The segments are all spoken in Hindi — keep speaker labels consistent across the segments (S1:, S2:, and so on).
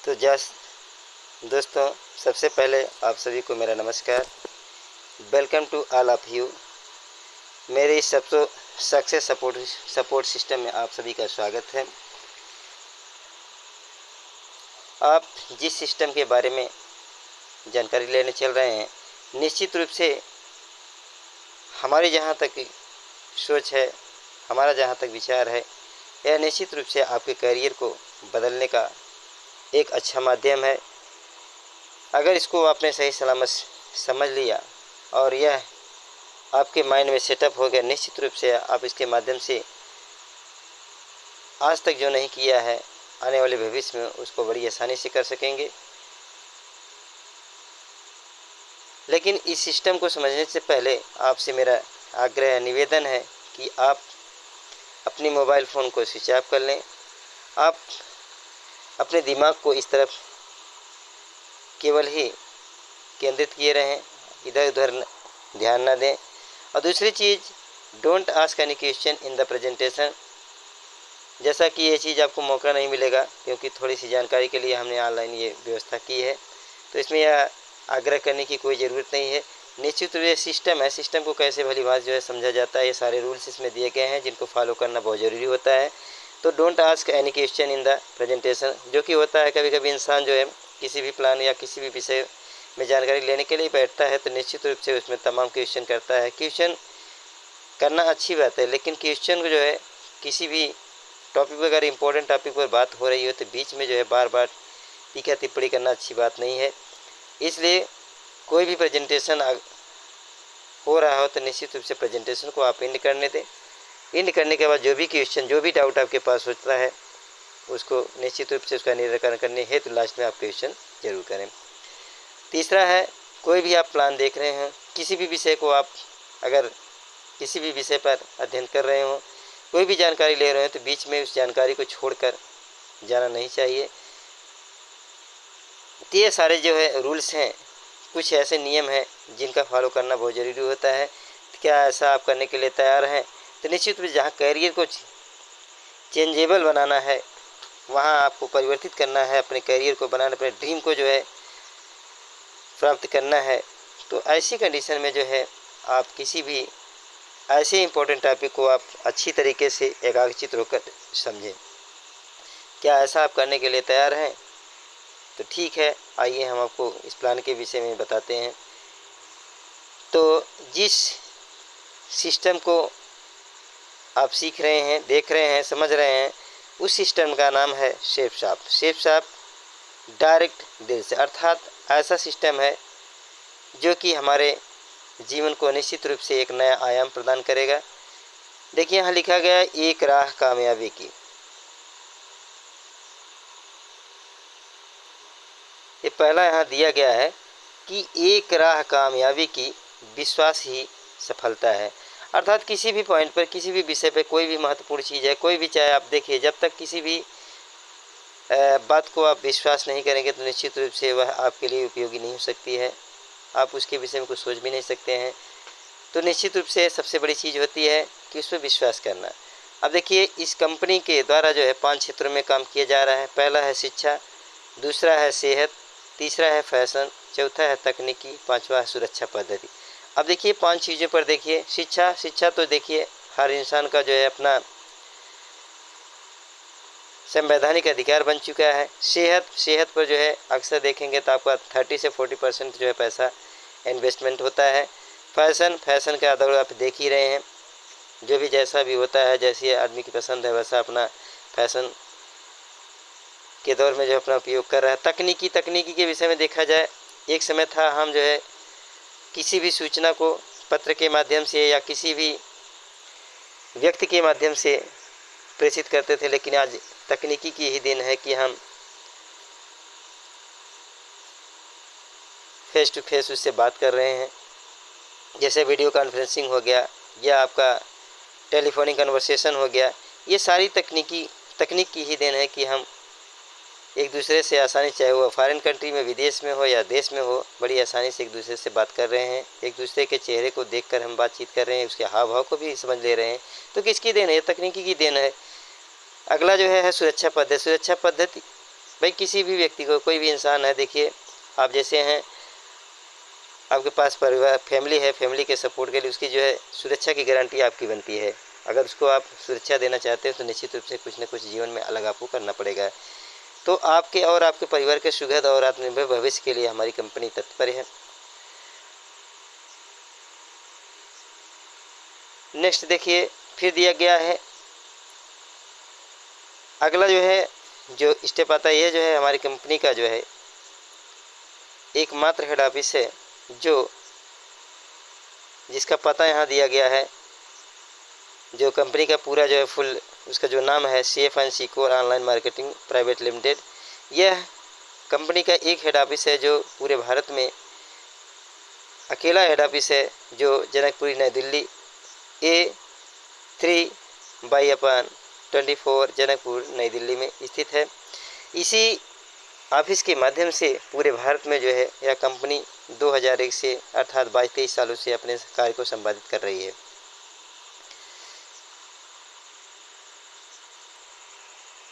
S1: तो दोस्तों, सबसे पहले आप सभी को मेरा नमस्कार। Welcome to all of you. मेरे इस सबसे सक्सेस सपोर्ट सिस्टम में आप सभी का स्वागत है। आप जिस सिस्टम के बारे में जानकारी लेने चल रहे हैं, निश्चित रूप से हमारी जहाँ तक सोच है, हमारा जहाँ तक विचार है, यह निश्चित रूप से आपके करियर को बदलने का एक अच्छा माध्यम है। अगर इसको आपने सही सलामत समझ लिया और यह आपके माइंड में सेटअप हो गया, निश्चित रूप से आप इसके माध्यम से आज तक जो नहीं किया है, आने वाले भविष्य में उसको बड़ी आसानी से कर सकेंगे। लेकिन इस सिस्टम को समझने से पहले आपसे मेरा आग्रह निवेदन है कि आप अपने मोबाइल फ़ोन को स्विच ऑफ कर लें। आप अपने दिमाग को इस तरफ केवल ही केंद्रित किए रहें, इधर उधर ध्यान ना दें। और दूसरी चीज़, don't ask any question in the presentation. जैसा कि ये चीज़ आपको मौका नहीं मिलेगा, क्योंकि थोड़ी सी जानकारी के लिए हमने ऑनलाइन ये व्यवस्था की है, तो इसमें यह आग्रह करने की कोई ज़रूरत नहीं है। निश्चित रूप से सिस्टम है, सिस्टम को कैसे भली बात जो है समझा जाता है, ये सारे रूल्स इसमें दिए गए हैं जिनको फॉलो करना बहुत ज़रूरी होता है। तो don't ask any question in the presentation. जो कि होता है, कभी कभी इंसान जो है किसी भी प्लान या किसी भी विषय में जानकारी लेने के लिए बैठता है, तो निश्चित रूप से उसमें तमाम क्वेश्चन करता है। क्वेश्चन करना अच्छी बात है, लेकिन क्वेश्चन को जो है किसी भी टॉपिक पर, अगर इम्पोर्टेंट टॉपिक पर बात हो रही हो, तो बीच में जो है बार बार टीका टिप्पणी करना अच्छी बात नहीं है। इसलिए कोई भी प्रेजेंटेशन हो रहा हो तो निश्चित रूप से प्रेजेंटेशन को आप एंड करने दें। एंड करने के बाद जो भी क्वेश्चन, जो भी डाउट आपके पास होता है, उसको निश्चित रूप से उसका निराकरण करने हेतु लास्ट में आप क्वेश्चन जरूर करें। तीसरा है, कोई भी आप प्लान देख रहे हैं, किसी भी विषय को आप अगर किसी भी विषय पर अध्ययन कर रहे हो, कोई भी जानकारी ले रहे हैं, तो बीच में उस जानकारी को छोड़कर जाना नहीं चाहिए। तो ये सारे जो है रूल्स हैं, कुछ ऐसे नियम हैं जिनका फॉलो करना बहुत ज़रूरी होता है। तो क्या ऐसा आप करने के लिए तैयार हैं? तो निश्चित रूप से जहाँ करियर को चेंजेबल बनाना है, वहाँ आपको परिवर्तित करना है, अपने करियर को बनाना, अपने ड्रीम को जो है प्राप्त करना है, तो ऐसी कंडीशन में जो है आप किसी भी ऐसे इम्पोर्टेंट टॉपिक को आप अच्छी तरीके से एकाग्रचित होकर समझें। क्या ऐसा आप करने के लिए तैयार हैं? तो ठीक है, आइए हम आपको इस प्लान के विषय में बताते हैं। तो जिस सिस्टम को आप सीख रहे हैं, देख रहे हैं, समझ रहे हैं, उस सिस्टम का नाम है शेप डायरेक्ट दिल से, अर्थात ऐसा सिस्टम है जो कि हमारे जीवन को निश्चित रूप से एक नया आयाम प्रदान करेगा। देखिए, यहाँ लिखा गया है एक राह कामयाबी की। ये पहला यहाँ दिया गया है कि एक राह कामयाबी की, विश्वास ही सफलता है। अर्थात किसी भी पॉइंट पर, किसी भी विषय पर, कोई भी महत्वपूर्ण चीज़ है, कोई भी, चाहे आप देखिए, जब तक किसी भी बात को आप विश्वास नहीं करेंगे तो निश्चित रूप से वह आपके लिए उपयोगी नहीं हो सकती है। आप उसके विषय में कुछ सोच भी नहीं सकते हैं। तो निश्चित रूप से सबसे बड़ी चीज़ होती है कि उस पर विश्वास करना। अब देखिए, इस कंपनी के द्वारा जो है 5 क्षेत्रों में काम किया जा रहा है। पहला है शिक्षा, दूसरा है सेहत, तीसरा है फैशन, चौथा है तकनीकी, पांचवा है सुरक्षा पद्धति। अब देखिए 5 चीज़ों पर देखिए। शिक्षा तो देखिए हर इंसान का जो है अपना संवैधानिक अधिकार बन चुका है। सेहत पर जो है अक्सर देखेंगे तो आपका 30 से 40% जो है पैसा इन्वेस्टमेंट होता है। फैशन का दौर आप देख ही रहे हैं, जो भी जैसा भी होता है, जैसी आदमी की पसंद है वैसा अपना फैशन के दौर में जो अपना उपयोग कर रहा है। तकनीकी के विषय में देखा जाए, एक समय था हम जो है किसी भी सूचना को पत्र के माध्यम से या किसी भी व्यक्ति के माध्यम से प्रेषित करते थे, लेकिन आज तकनीकी की ही देन है कि हम फेस टू फेस उससे बात कर रहे हैं। जैसे वीडियो कॉन्फ्रेंसिंग हो गया या आपका टेलीफोनिक कन्वर्सेशन हो गया, ये सारी तकनीक की ही देन है कि हम एक दूसरे से आसानी, चाहे वो फॉरेन कंट्री में, विदेश में हो या देश में हो, बड़ी आसानी से एक दूसरे से बात कर रहे हैं। एक दूसरे के चेहरे को देखकर हम बातचीत कर रहे हैं, उसके हाव भाव को भी समझ ले रहे हैं। तो किसकी देन है? तकनीकी की देन है। अगला जो है सुरक्षा पद्धति। भाई किसी भी व्यक्ति को, कोई भी इंसान है, देखिए आप जैसे हैं, आपके पास परिवार फैमिली है, फैमिली के सपोर्ट के लिए उसकी जो है सुरक्षा की गारंटी आपकी बनती है। अगर उसको आप सुरक्षा देना चाहते हो तो निश्चित रूप से कुछ न कुछ जीवन में अलग आपको करना पड़ेगा। तो आपके और आपके परिवार के सुखद और आत्मनिर्भर भविष्य के लिए हमारी कंपनी तत्पर है। नेक्स्ट देखिए, फिर दिया गया है अगला जो है, जो स्टेप आता है, ये जो है हमारी कंपनी का जो है एकमात्र हेड ऑफिस है, जो जिसका पता यहाँ दिया गया है। जो कंपनी का पूरा जो है फुल, उसका जो नाम है CF&C online marketing private limited. यह कंपनी का एक हेड ऑफिस है जो पूरे भारत में अकेला हेड ऑफिस है, जो जनकपुरी नई दिल्ली A3/24 जनकपुर नई दिल्ली में स्थित है। इसी ऑफिस के माध्यम से पूरे भारत में जो है यह कंपनी 2001 से अर्थात 22-23 सालों से अपने कार्य को संपादित कर रही है।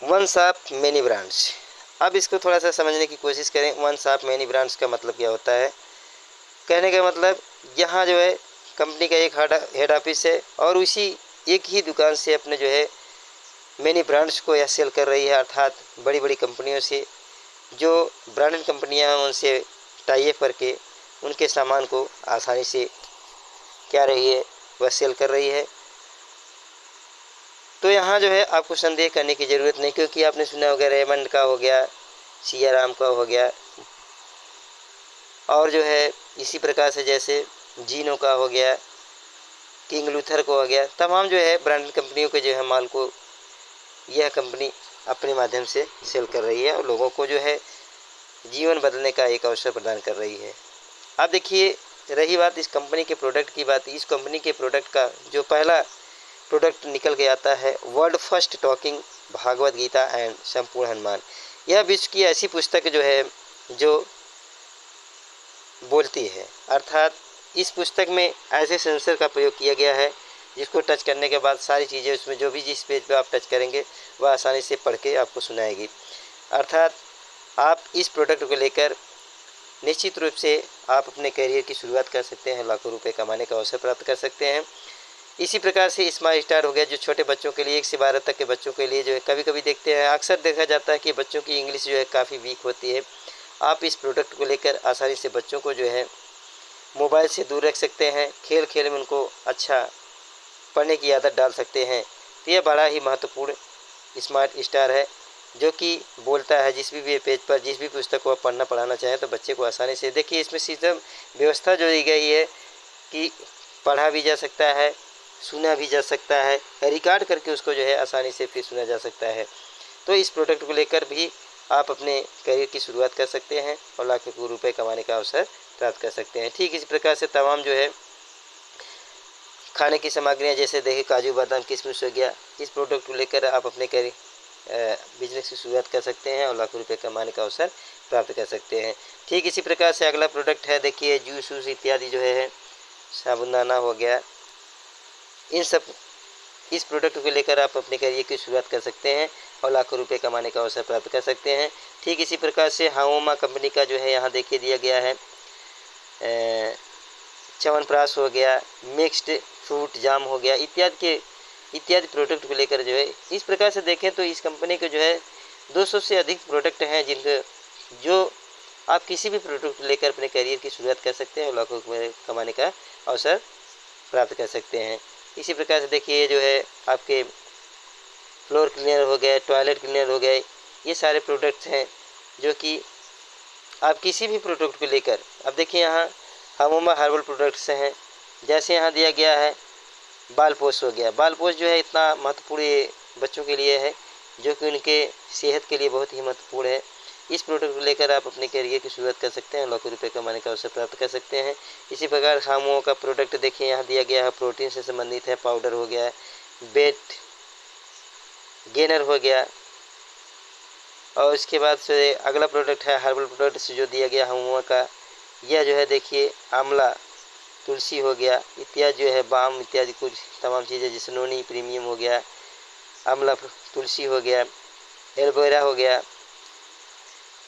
S1: वन शॉप मैनी ब्रांड्स, अब इसको थोड़ा सा समझने की कोशिश करें। वन शॉप मैनी ब्रांड्स का मतलब क्या होता है? कहने का मतलब यहाँ जो है कंपनी का एक हेड ऑफिस है और उसी एक ही दुकान से अपने जो है मैनी ब्रांड्स को यह सेल कर रही है, अर्थात बड़ी बड़ी कंपनियों से, जो ब्रांडेड कंपनियां हैं उनसे टाई अप करके उनके सामान को आसानी से क्या रही है, वह सेल कर रही है। तो यहाँ जो है आपको संदेह करने की ज़रूरत नहीं, क्योंकि आपने सुना होगा रेमंड का हो गया, सियाराम का हो गया, और जो है इसी प्रकार से जैसे जीनो का हो गया, किंग लूथर को हो गया, तमाम जो है ब्रांडेड कंपनियों के जो है माल को यह कंपनी अपने माध्यम से सेल कर रही है और लोगों को जो है जीवन बदलने का एक अवसर प्रदान कर रही है। अब देखिए, रही बात इस कंपनी के प्रोडक्ट की बात, इस कंपनी के प्रोडक्ट का जो पहला प्रोडक्ट निकल के आता है, world first talking Bhagavad Gita and संपूर्ण हनुमान। यह विश्व की ऐसी पुस्तक जो है जो बोलती है, अर्थात इस पुस्तक में ऐसे सेंसर का प्रयोग किया गया है जिसको टच करने के बाद सारी चीज़ें उसमें जो भी जिस पेज पे आप टच करेंगे वह आसानी से पढ़ के आपको सुनाएगी। अर्थात आप इस प्रोडक्ट को लेकर निश्चित रूप से आप अपने करियर की शुरुआत कर सकते हैं, लाखों रुपए कमाने का अवसर प्राप्त कर सकते हैं। इसी प्रकार से स्मार्ट स्टार हो गया, जो छोटे बच्चों के लिए 1 से 12 तक के बच्चों के लिए जो है कभी कभी देखते हैं, अक्सर देखा जाता है कि बच्चों की इंग्लिश जो है काफ़ी वीक होती है। आप इस प्रोडक्ट को लेकर आसानी से बच्चों को जो है मोबाइल से दूर रख सकते हैं, खेल खेल में उनको अच्छा पढ़ने की आदत डाल सकते हैं। तो यह बड़ा ही महत्वपूर्ण स्मार्ट स्टार है, जो कि बोलता है जिस भी पेज पर जिस भी पुस्तक को आप पढ़ना पढ़ाना चाहें तो बच्चे को आसानी से, देखिए इसमें सिस्टम व्यवस्था जो दी गई है कि पढ़ा भी जा सकता है, सुना भी जा सकता है, रिकॉर्ड करके उसको जो है आसानी से फिर सुना जा सकता है। तो इस प्रोडक्ट को लेकर भी आप अपने करियर की शुरुआत कर सकते हैं और लाखों रुपए कमाने का अवसर प्राप्त कर सकते हैं। ठीक इसी प्रकार से तमाम जो है खाने की सामग्रियाँ, जैसे देखिए काजू बादाम किशमिश हो गया, इस प्रोडक्ट को लेकर आप अपने करियर बिजनेस की शुरुआत कर सकते हैं और लाखों रुपए कमाने का अवसर प्राप्त कर सकते हैं। ठीक इसी प्रकार से अगला प्रोडक्ट है, देखिए जूस वूस इत्यादि जो है, साबुनदाना हो गया, इन सब इस प्रोडक्ट को लेकर आप अपने करियर की शुरुआत कर सकते हैं और लाखों रुपए कमाने का अवसर प्राप्त कर सकते हैं। ठीक इसी प्रकार से हाओमा कंपनी का जो है यहाँ देखिए दिया गया है च्यवनप्राश हो गया, मिक्स्ड फ्रूट जाम हो गया, इत्यादि प्रोडक्ट को लेकर जो है, इस प्रकार से देखें तो इस कंपनी के जो है 200 से अधिक प्रोडक्ट हैं जिनके जो आप किसी भी प्रोडक्ट को लेकर अपने करियर की शुरुआत कर सकते हैं और लाखों रुपए कमाने का अवसर प्राप्त कर सकते हैं। इसी प्रकार से देखिए जो है आपके फ्लोर क्लीनर हो गए, टॉयलेट क्लीनर हो गए, ये सारे प्रोडक्ट्स हैं जो कि आप किसी भी प्रोडक्ट को लेकर, अब देखिए यहाँ हाओमा हर्बल प्रोडक्ट्स हैं, जैसे यहाँ दिया गया है बाल पोष हो गया। बाल पोष जो है इतना महत्वपूर्ण बच्चों के लिए है, जो कि उनके सेहत के लिए बहुत ही महत्वपूर्ण है। इस प्रोडक्ट को लेकर आप अपने करियर की शुरुआत कर सकते हैं, लाखों रुपए कमाने का अवसर प्राप्त कर सकते हैं। इसी प्रकार हामो का प्रोडक्ट देखिए यहाँ दिया गया है, प्रोटीन से संबंधित है, पाउडर हो गया, वेट गेनर हो गया, और इसके बाद से अगला प्रोडक्ट है हर्बल प्रोडक्ट से जो दिया गया हामो का, यह जो है देखिए आंवला, तुलसी हो गया, इत्यादि जो है बाम इत्यादि कुछ तमाम चीज़ें, जैसे नोनी प्रीमियम हो गया, आंवला तुलसी हो गया, एलोवेरा हो गया,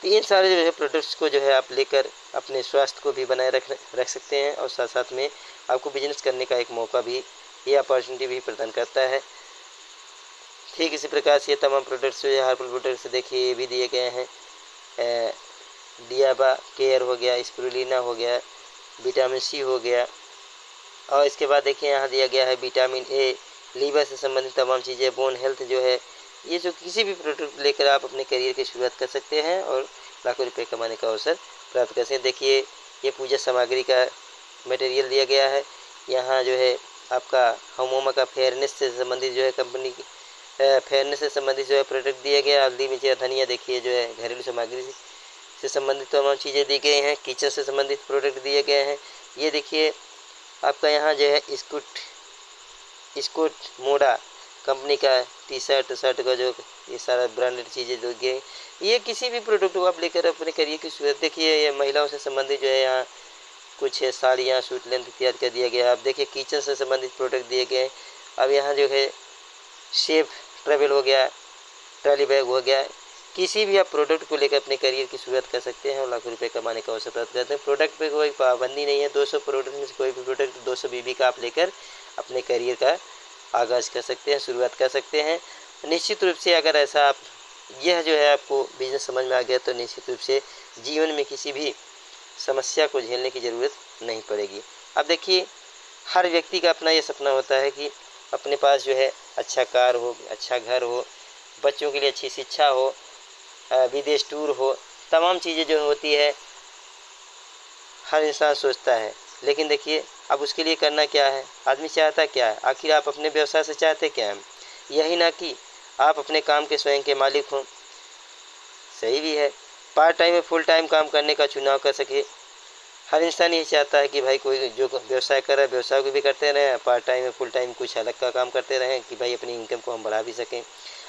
S1: तो इन सारे जो है प्रोडक्ट्स को जो है आप लेकर अपने स्वास्थ्य को भी बनाए रख सकते हैं, और साथ साथ में आपको बिजनेस करने का एक मौका भी, ये अपॉर्चुनिटी भी प्रदान करता है। ठीक इसी प्रकार से ये तमाम प्रोडक्ट्स जो है हार्बल प्रोडक्ट्स देखिए ये भी दिए गए हैं। डियाबा केयर हो गया, स्पिरुलिना हो गया, विटामिन सी हो गया, और इसके बाद देखिए यहाँ दिया गया है विटामिन ए, लीवर से संबंधित तमाम चीज़ें, बोन हेल्थ जो है, ये जो किसी भी प्रोडक्ट लेकर आप अपने करियर की शुरुआत कर सकते हैं और लाखों रुपए कमाने का अवसर प्राप्त कर सकते हैं। देखिए ये पूजा सामग्री का मटेरियल दिया गया है। यहाँ जो है आपका होमोमा का फेयरनेस से संबंधित जो है कंपनी की फेयरनेस से संबंधित जो है प्रोडक्ट दिया गया। हल्दी मिर्ची धनिया देखिए जो है घरेलू सामग्री से संबंधित तमाम चीज़ें दी गई हैं। किचन से संबंधित प्रोडक्ट दिए गए हैं। ये देखिए आपका यहाँ जो है स्कूट मोडा कंपनी का टी शर्ट का जो ये सारा ब्रांडेड चीज़ें जो गए, ये किसी भी प्रोडक्ट को आप लेकर अपने करियर की शुरुआत। देखिए ये महिलाओं से संबंधित जो है यहाँ कुछ है साड़ियाँ, सूट लेंथ इत्यादि कर दिया गया। आप देखिए किचन से संबंधित प्रोडक्ट दिए गए। अब यहाँ जो है शेफ ट्रैवल हो गया, ट्रॉली बैग हो गया, किसी भी आप प्रोडक्ट को लेकर अपने करियर की शुरुआत कर सकते हैं और लाखों रुपए कमाने का अवसर प्राप्त करते हैं। प्रोडक्ट पे कोई पाबंदी नहीं है। 200 प्रोडक्ट में से कोई भी प्रोडक्ट 200 बीबी का आप लेकर अपने करियर का आगाज़ कर सकते हैं, शुरुआत कर सकते हैं। निश्चित रूप से अगर ऐसा आप यह जो है आपको बिजनेस समझ में आ गया तो निश्चित रूप से जीवन में किसी भी समस्या को झेलने की ज़रूरत नहीं पड़ेगी। अब देखिए हर व्यक्ति का अपना ये सपना होता है कि अपने पास जो है अच्छा कार हो, अच्छा घर हो, बच्चों के लिए अच्छी शिक्षा हो, विदेश टूर हो, तमाम चीज़ें जो होती है हर इंसान सोचता है। लेकिन देखिए अब उसके लिए करना क्या है, आदमी चाहता क्या है, आखिर आप अपने व्यवसाय से चाहते क्या हैं? यही ना कि आप अपने काम के स्वयं के मालिक हों। सही भी है, पार्ट टाइम में फुल टाइम काम करने का चुनाव कर सके। हर इंसान यही चाहता है कि भाई कोई जो व्यवसाय कर रहा है व्यवसाय को भी करते रहें, पार्ट टाइम में फुल टाइम कुछ अलग का काम करते रहें कि भाई अपनी इनकम को हम बढ़ा भी सकें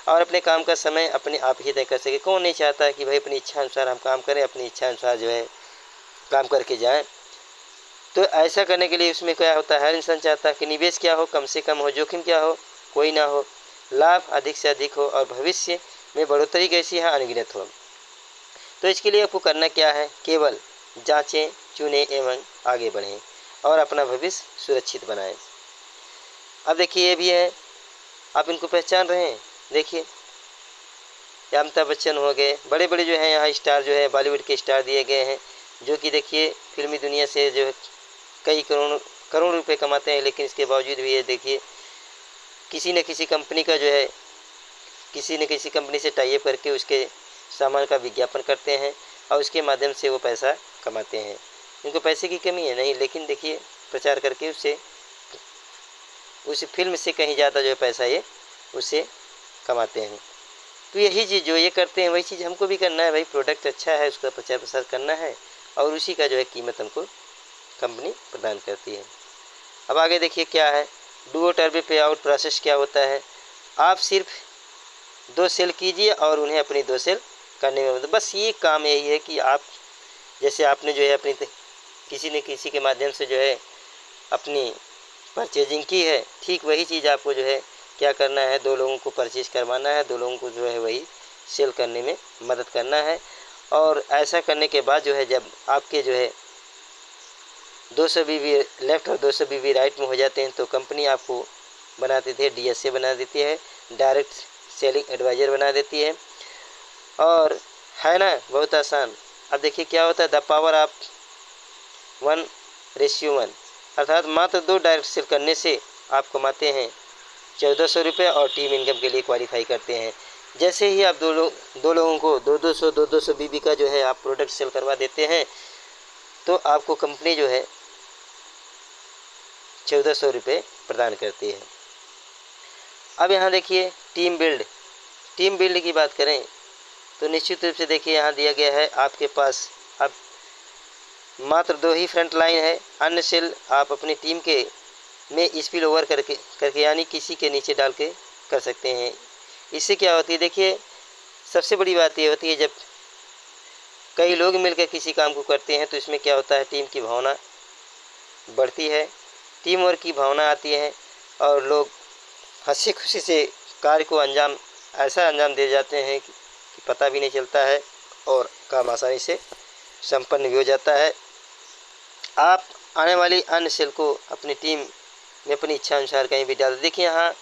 S1: और अपने काम का समय अपने आप ही तय कर सके। कौन नहीं चाहता है कि भाई अपनी इच्छा अनुसार हम काम करें, अपनी इच्छा अनुसार जो है काम करके जाएं। तो ऐसा करने के लिए उसमें क्या होता है, हर इंसान चाहता है कि निवेश क्या हो, कम से कम हो, जोखिम क्या हो, कोई ना हो, लाभ अधिक से अधिक हो और भविष्य में बढ़ोतरी कैसी है, अनगिनत हो। तो इसके लिए आपको करना क्या है, केवल जांचें, चुनें एवं आगे बढ़ें और अपना भविष्य सुरक्षित बनाएं। अब देखिए ये भी है, आप इनको पहचान रहे हैं। देखिए अमिताभ बच्चन हो गए, बड़े बड़े जो हैं यहाँ स्टार जो है बॉलीवुड के स्टार दिए गए हैं, जो कि देखिए फिल्मी दुनिया से जो है कई करोड़ रुपए कमाते हैं। लेकिन इसके बावजूद भी ये देखिए किसी न किसी कंपनी का जो है किसी न किसी कंपनी से टाई अप करके उसके सामान का विज्ञापन करते हैं और उसके माध्यम से वो पैसा कमाते हैं। इनको पैसे की कमी है नहीं, लेकिन देखिए प्रचार करके उस फिल्म से कहीं ज़्यादा जो है पैसा ये उससे कमाते हैं। तो यही चीज़ जो ये करते हैं वही चीज़ हमको भी करना है। भाई प्रोडक्ट अच्छा है उसका प्रचार प्रसार करना है और उसी का जो है कीमत हमको कंपनी प्रदान करती है। अब आगे देखिए क्या है, डू और टर्बे पे आउट प्रोसेस क्या होता है। आप सिर्फ 2 सेल कीजिए और उन्हें अपनी 2 सेल करने में मतलब बस ये काम यही है कि आप जैसे आपने जो है अपनी किसी न किसी के माध्यम से जो है अपनी परचेजिंग की है, ठीक वही चीज़ आपको जो है क्या करना है, 2 लोगों को परचेज करवाना है, 2 लोगों को जो है वही सेल करने में मदद करना है। और ऐसा करने के बाद जो है जब आपके जो है 200 बीबी लेफ्ट और 200 बीबी राइट में हो जाते हैं तो कंपनी आपको बना देती है, DSA बना देती है, डायरेक्ट सेलिंग एडवाइज़र बना देती है। और है ना बहुत आसान। अब देखिए क्या होता है, द पावर ऑफ 1:1 अर्थात मात्र 2 डायरेक्ट सेल करने से आप कमाते हैं 1400 रुपये और टीम इनकम के लिए क्वालिफाई करते हैं। जैसे ही आप दो लोगों को 200 बीबी का जो है आप प्रोडक्ट सेल करवा देते हैं तो आपको कंपनी जो है 1400 रुपये प्रदान करती है। अब यहाँ देखिए टीम बिल्ड की बात करें तो निश्चित रूप से देखिए यहाँ दिया गया है आपके पास अब मात्र 2 ही फ्रंट लाइन है, अन्य सेल आप अपनी टीम के में स्पिल ओवर करके यानी किसी के नीचे डाल के कर सकते हैं। इससे क्या होती है, देखिए सबसे बड़ी बात ये होती है जब कई लोग मिलकर किसी काम को करते हैं तो इसमें क्या होता है, टीम की भावना बढ़ती है, टीम वर्क की भावना आती है और लोग हंसी खुशी से कार्य को ऐसा अंजाम दे जाते हैं कि पता भी नहीं चलता है और काम आसानी से संपन्न भी हो जाता है। आप आने वाली अन्य सेल को अपनी टीम में अपनी इच्छा अनुसार कहीं भी डाल। देखिए यहाँ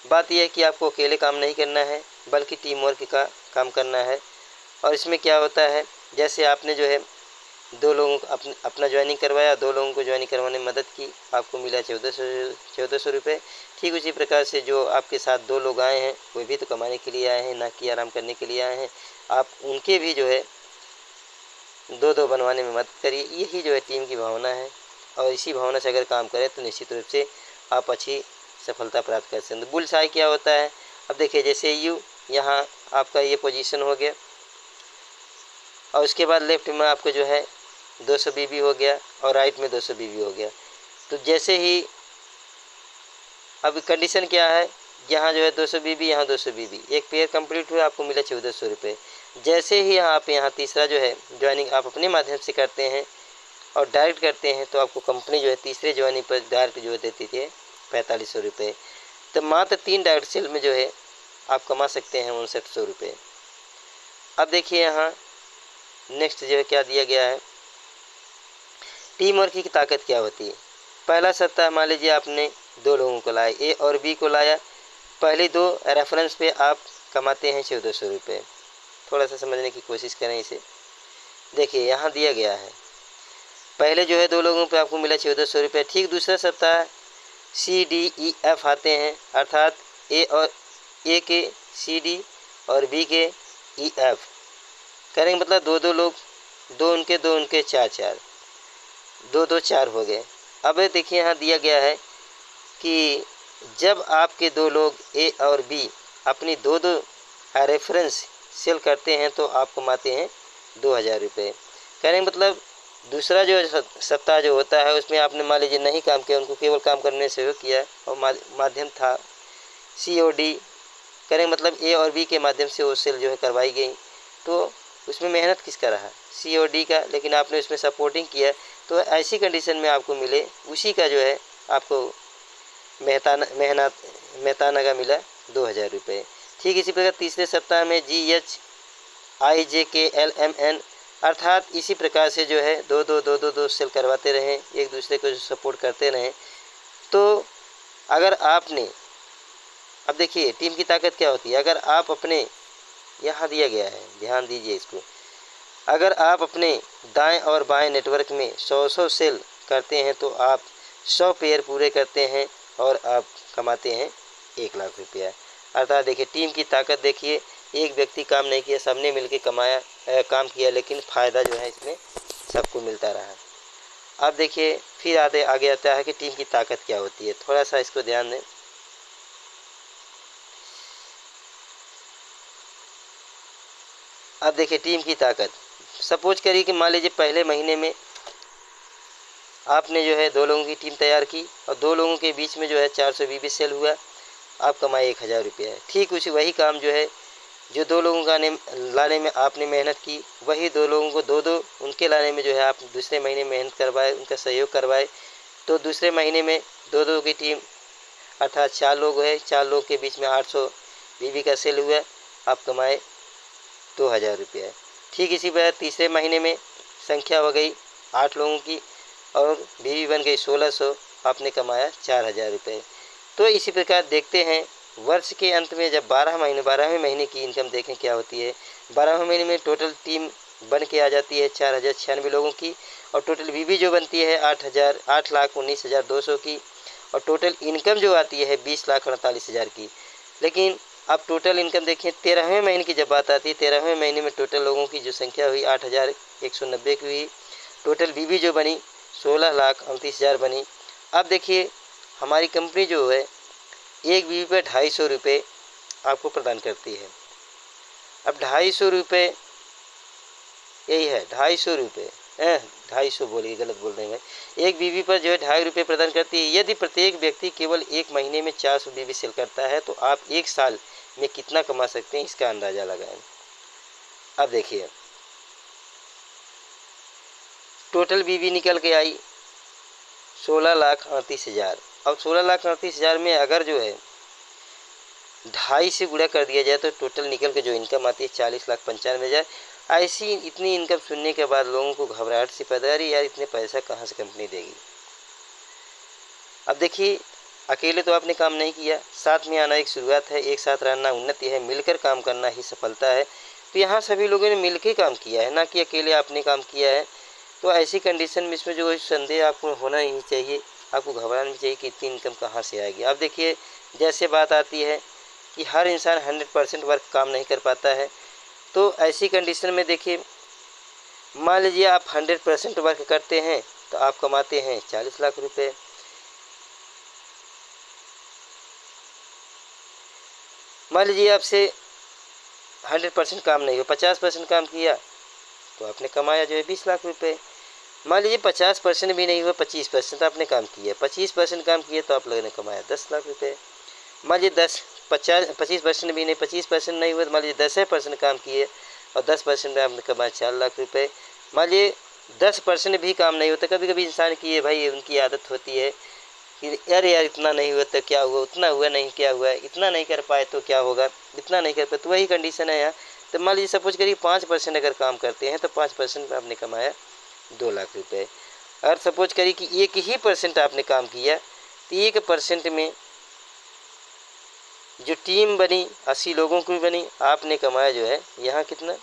S1: बात यह है कि आपको अकेले काम नहीं करना है, बल्कि टीम वर्क का काम करना है। और इसमें क्या होता है, जैसे आपने जो है 2 लोगों को अपना ज्वाइनिंग करवाया, 2 लोगों को ज्वाइनिंग करवाने में मदद की, आपको मिला 1400 रुपये। ठीक उसी प्रकार से जो आपके साथ 2 लोग आए हैं, वो भी तो कमाने के लिए आए हैं, ना कि आराम करने के लिए आए हैं। आप उनके भी जो है 2-2 बनवाने में मदद करिए। यही जो है टीम की भावना है, और इसी भावना से अगर काम करें तो निश्चित रूप से आप अच्छी सफलता प्राप्त कर सकते हैं। बुल्स आई क्या होता है, अब देखिए जैसे यहाँ आपका ये पोजीशन हो गया, और उसके बाद लेफ्ट में आपको जो है 200 बीबी हो गया, और राइट में 200 बीबी हो गया। तो जैसे ही अब कंडीशन क्या है, यहाँ जो है 200 बीबी, यहाँ 200 बीबी, एक पेयर कंप्लीट हुआ, आपको मिला 1400 रुपये। जैसे ही आप यहाँ तीसरा जो है ज्वाइनिंग आप अपने माध्यम से करते हैं और डायरेक्ट करते हैं, तो आपको कंपनी जो है तीसरे ज्वाइनिंग पर डायरेक्ट जो देती थी 4500 रुपये। तो मात्र 3 डायरेक्ट सेल में जो है आप कमा सकते हैं 5900 रुपये। अब देखिए यहाँ नेक्स्ट जो है क्या दिया गया है, टीम वर्क की ताकत क्या होती है। पहला सप्ताह मान लीजिए आपने 2 लोगों को लाया, ए और बी को लाया, पहले 2 रेफरेंस पे आप कमाते हैं 1400 रुपये। थोड़ा सा समझने की कोशिश करें इसे। देखिए यहाँ दिया गया है, पहले जो है 2 लोगों पे आपको मिला 1400 रुपये। ठीक दूसरा सप्ताह CDEF आते हैं, अर्थात ए के CD और बी के EF करेंगे, मतलब 2-2 लोग, 2 उनके 4-4, 2-2 4 हो गए। अब देखिए यहाँ दिया गया है कि जब आपके 2 लोग ए और बी अपनी 2-2 रेफरेंस सेल करते हैं, तो आप कमाते हैं 2000 रुपये। करेंगे मतलब दूसरा जो सप्ताह जो होता है, उसमें आपने मान लीजिए नहीं काम किया, उनको केवल काम करने से किया, और माध्यम था COD करें, मतलब ए और बी के माध्यम से वो सेल जो है करवाई गई। तो उसमें मेहनत किसका रहा, COD का, लेकिन आपने उसमें सपोर्टिंग किया। तो ऐसी कंडीशन में आपको मिले उसी का जो है आपको मेहताना का मिला 2000 रुपये। ठीक इसी प्रकार तीसरे सप्ताह में GHIJKLMN, अर्थात इसी प्रकार से जो है 2-2 सेल करवाते रहें, एक दूसरे को सपोर्ट करते रहें। तो अगर आपने, अब देखिए टीम की ताकत क्या होती है, अगर आप अपने, यहाँ दिया गया है, ध्यान दीजिए इसको, अगर आप अपने दाएं और बाएं नेटवर्क में 100 सेल करते हैं, तो आप 100 पेयर पूरे करते हैं और आप कमाते हैं 1 लाख रुपया। अर्थात देखिए टीम की ताकत देखिए, एक व्यक्ति काम नहीं किया, सबने मिलकर काम किया, लेकिन फ़ायदा जो है इसमें सबको मिलता रहा। अब देखिए फिर आगे आता है कि टीम की ताकत क्या होती है, थोड़ा सा इसको ध्यान दें। अब देखिए टीम की ताकत, सपोज करिए कि मान लीजिए पहले महीने में आपने जो है 2 लोगों की टीम तैयार की, और 2 लोगों के बीच में जो है 400 बीबी सेल हुआ, आप कमाए 1000 रुपये। ठीक वही काम जो है, जो 2 लोगों का लाने में आपने मेहनत की, वही 2 लोगों को 2-2 उनके लाने में जो है आप दूसरे महीने मेहनत करवाए, उनका सहयोग करवाए। तो दूसरे महीने में 2-2 की टीम, अर्थात 4 लोग है, 4 लोग के बीच में 800 बीबी का सेल हुआ, आप कमाए 2000 रुपये। ठीक इसी प्रकार तीसरे महीने में संख्या हो गई 8 लोगों की, और बीवी बन गई 1600, आपने कमाया 4000 रुपये। तो इसी प्रकार देखते हैं वर्ष के अंत में जब 12वें महीने की इनकम देखें क्या होती है। 12वें महीने में टोटल टीम बन के आ जाती है 4096 लोगों की, और टोटल बीवी जो बनती है 8,19,200 की, और टोटल इनकम जो आती है 20,48,000 की। लेकिन अब टोटल इनकम देखें 13वें महीने की जब बात आती है, 13वें महीने में टोटल लोगों की जो संख्या हुई 8,190 की हुई, टोटल बीवी जो बनी 16,29,000 बनी। अब देखिए हमारी कंपनी जो है एक बीवी पर 250 रुपये आपको प्रदान करती है। अब 250 रुपये, यही है 250 रुपये, 250 बोलिए, गलत बोल रहे हैं भाई, एक बीवी पर जो है 2.5 रुपये प्रदान करती है। यदि प्रत्येक व्यक्ति केवल एक महीने में 400 बीवी सेल करता है, तो आप एक साल में कितना कमा सकते हैं, इसका अंदाज़ा लगाएं। अब देखिए टोटल बीवी निकल के आई 16,38,000। अब 16,38,000 में अगर जो है 2.5 से गुणा कर दिया जाए, तो टोटल निकल के जो इनकम आती है 40,95,000। ऐसी इतनी इनकम सुनने के बाद लोगों को घबराहट सी पैदा, अरे यार इतने पैसा कहाँ से कंपनी देगी। अब देखिए, अकेले तो आपने काम नहीं किया, साथ में आना एक शुरुआत है, एक साथ रहना उन्नति है, मिलकर काम करना ही सफलता है। तो यहाँ सभी लोगों ने मिलकर काम किया है, ना कि अकेले आपने काम किया है। तो ऐसी कंडीशन में इसमें जो संदेह आपको होना ही चाहिए, आपको घबराना नहीं चाहिए कि इतनी इनकम कहाँ से आएगी। अब देखिए, जैसे बात आती है कि हर इंसान 100% वर्क काम नहीं कर पाता है। तो ऐसी कंडीशन में देखिए, मान लीजिए आप 100% वर्क करते हैं तो आप कमाते हैं 40 लाख रुपए। मान लीजिए आपसे 100% काम नहीं हुआ, 50% काम किया तो आपने कमाया जो है 20 लाख रुपए। मान लीजिए 50% भी नहीं हुआ, 25% आपने काम किया, 25% काम किया तो आप लोगों ने कमाया 10 लाख रुपए। मान लीजिए 25% भी नहीं, 25% नहीं हुआ तो मान लीजिए 10% काम किए और 10% में आपने कमाया 4 लाख रुपए। मान लीजिए 10% भी काम नहीं होता, कभी कभी इंसान की ये भाई उनकी आदत होती है कि यार इतना नहीं हुआ तो क्या हुआ, उतना हुआ नहीं क्या हुआ, इतना नहीं कर पाए तो क्या होगा, इतना नहीं कर पाए, तो वही कंडीशन है यहाँ। तो मान लीजिए सपोज करिए 5% अगर काम करते हैं तो 5% में आपने कमाया 2 लाख रुपए। अगर सपोज करिए कि 1% आपने काम किया तो 1% में जो टीम बनी 80 लोगों की बनी, आपने कमाया जो है यहाँ कितना,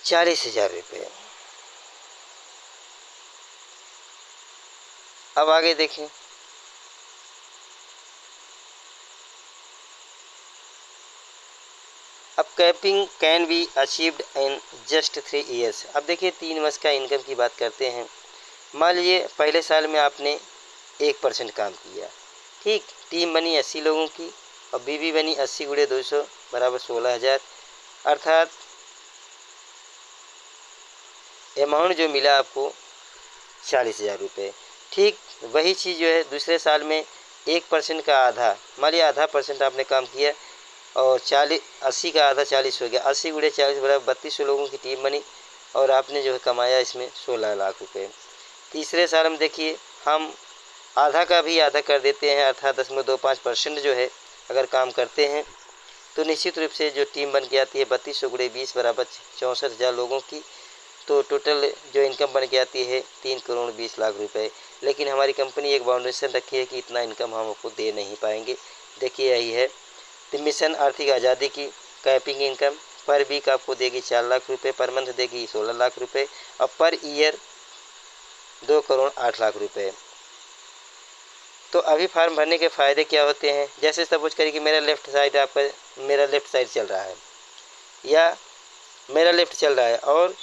S1: 40,000 रुपये। अब आगे देखें, अब capping can be achieved in just 3 years. अब देखिए 3 वर्ष का इनकम की बात करते हैं। मान लीजिए पहले साल में आपने 1% काम किया, ठीक, टीम बनी 80 लोगों की और बीवी बनी 80 गुणे 200 बराबर 16,000, अर्थात अमाउंट जो मिला आपको 40,000 रुपये। ठीक वही चीज़ जो है दूसरे साल में 1% का आधा, मान लीजिए आधा परसेंट आपने काम किया और 80 का आधा 40 हो गया, 80 गुणे 40 बराबर 3200 लोगों की टीम बनी और आपने जो है कमाया इसमें 16 लाख रुपए। तीसरे साल में देखिए हम आधा का भी आधा कर देते हैं, अर्थात 0.25% जो है अगर काम करते हैं तो निश्चित रूप से जो टीम बन के आती है 3200 गुणे 20 बराबर 64,000 लोगों की, तो टोटल जो इनकम बन के आती है 3 करोड़ 20 लाख रुपए। लेकिन हमारी कंपनी एक बाउंडेशन रखी है कि इतना इनकम हम आपको दे नहीं पाएंगे। देखिए यही है द मिशन आर्थिक आज़ादी की कैपिंग इनकम। पर वीक आपको देगी 4 लाख रुपए, पर मंथ देगी 16 लाख रुपए और पर ईयर 2 करोड़ 8 लाख रुपए। तो अभी फॉर्म भरने के फ़ायदे क्या होते हैं, जैसे सपोज करिए कि मेरा लेफ़्ट साइड चल रहा है या मेरा लेफ़्ट चल रहा है और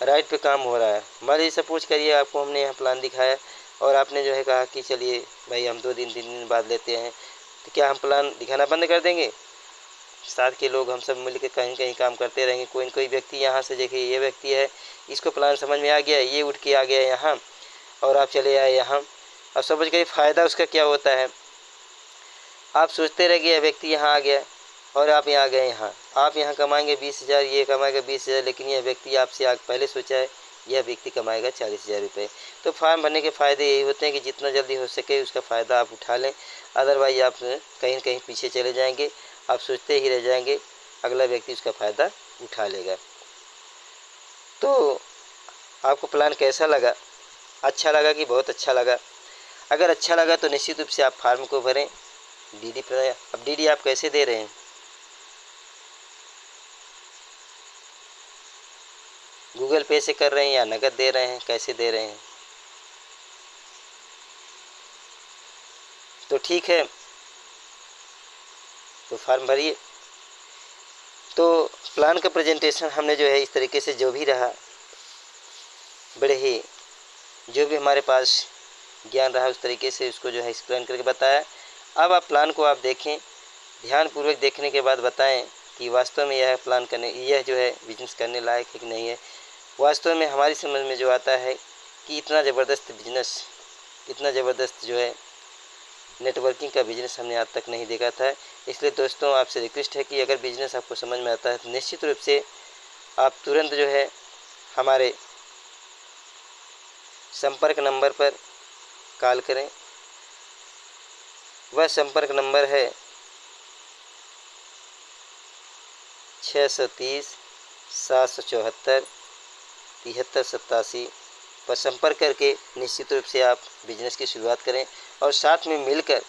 S1: राइट पे काम हो रहा है। मान लीजिए सपोज करिए आपको हमने यहाँ प्लान दिखाया और आपने जो है कहा कि चलिए भाई हम 2 दिन 3 दिन बाद लेते हैं, तो क्या हम प्लान दिखाना बंद कर देंगे? साथ के लोग हम सब मिलकर कहीं कहीं काम करते रहेंगे। कोई न कोई व्यक्ति यहाँ से, देखिए ये व्यक्ति है, इसको प्लान समझ में आ गया, ये उठ के आ गया यहाँ और आप चले आए यहाँ। अब समझ गए फ़ायदा उसका क्या होता है। आप सोचते रह गए व्यक्ति यहाँ आ गया और आप यहाँ गए, यहाँ आप यहाँ कमाएंगे 20,000, ये कमाएगा 20,000, लेकिन यह व्यक्ति आपसे आगे पहले सोचा है, यह व्यक्ति कमाएगा 40,000 रुपये। तो फॉर्म भरने के फ़ायदे यही होते हैं कि जितना जल्दी हो सके उसका फ़ायदा आप उठा लें, अदरवाइज आप कहीं न कहीं पीछे चले जाएंगे, आप सोचते ही रह जाएंगे, अगला व्यक्ति उसका फ़ायदा उठा लेगा। तो आपको प्लान कैसा लगा? अच्छा लगा कि बहुत अच्छा लगा? अगर अच्छा लगा तो निश्चित रूप से आप फार्म को भरें। डीडी पर, अब डीडी आप कैसे दे रहे हैं? गूगल पे से कर रहे हैं या नकद दे रहे हैं, कैसे दे रहे हैं? तो ठीक है, तो फॉर्म भरिए। तो प्लान का प्रेजेंटेशन हमने जो है इस तरीके से जो भी रहा, बड़े ही जो भी हमारे पास ज्ञान रहा उस तरीके से उसको जो है एक्सप्लेन करके बताया। अब आप प्लान को आप देखें, ध्यानपूर्वक देखने के बाद बताएं कि वास्तव में यह प्लान करने, यह जो है बिजनेस करने लायक है कि नहीं है। वास्तव में हमारी समझ में जो आता है कि इतना ज़बरदस्त बिजनेस, इतना ज़बरदस्त जो है नेटवर्किंग का बिजनेस हमने आज तक नहीं देखा था। इसलिए दोस्तों आपसे रिक्वेस्ट है कि अगर बिजनेस आपको समझ में आता है तो निश्चित रूप से आप तुरंत जो है हमारे संपर्क नंबर पर कॉल करें। वह संपर्क नंबर है 630-774-7387 पर संपर्क करके निश्चित रूप से आप बिजनेस की शुरुआत करें और साथ में मिलकर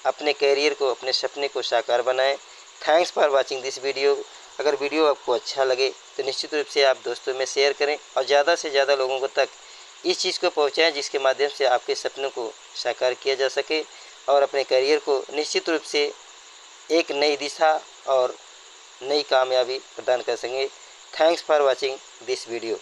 S1: अपने कैरियर को, अपने सपने को साकार बनाएं। Thanks for watching this video. अगर वीडियो आपको अच्छा लगे तो निश्चित रूप से आप दोस्तों में शेयर करें और ज़्यादा से ज़्यादा लोगों को तक इस चीज़ को पहुंचाएं, जिसके माध्यम से आपके सपनों को साकार किया जा सके और अपने करियर को निश्चित रूप से एक नई दिशा और नई कामयाबी प्रदान कर सकेंगे। Thanks for watching this video.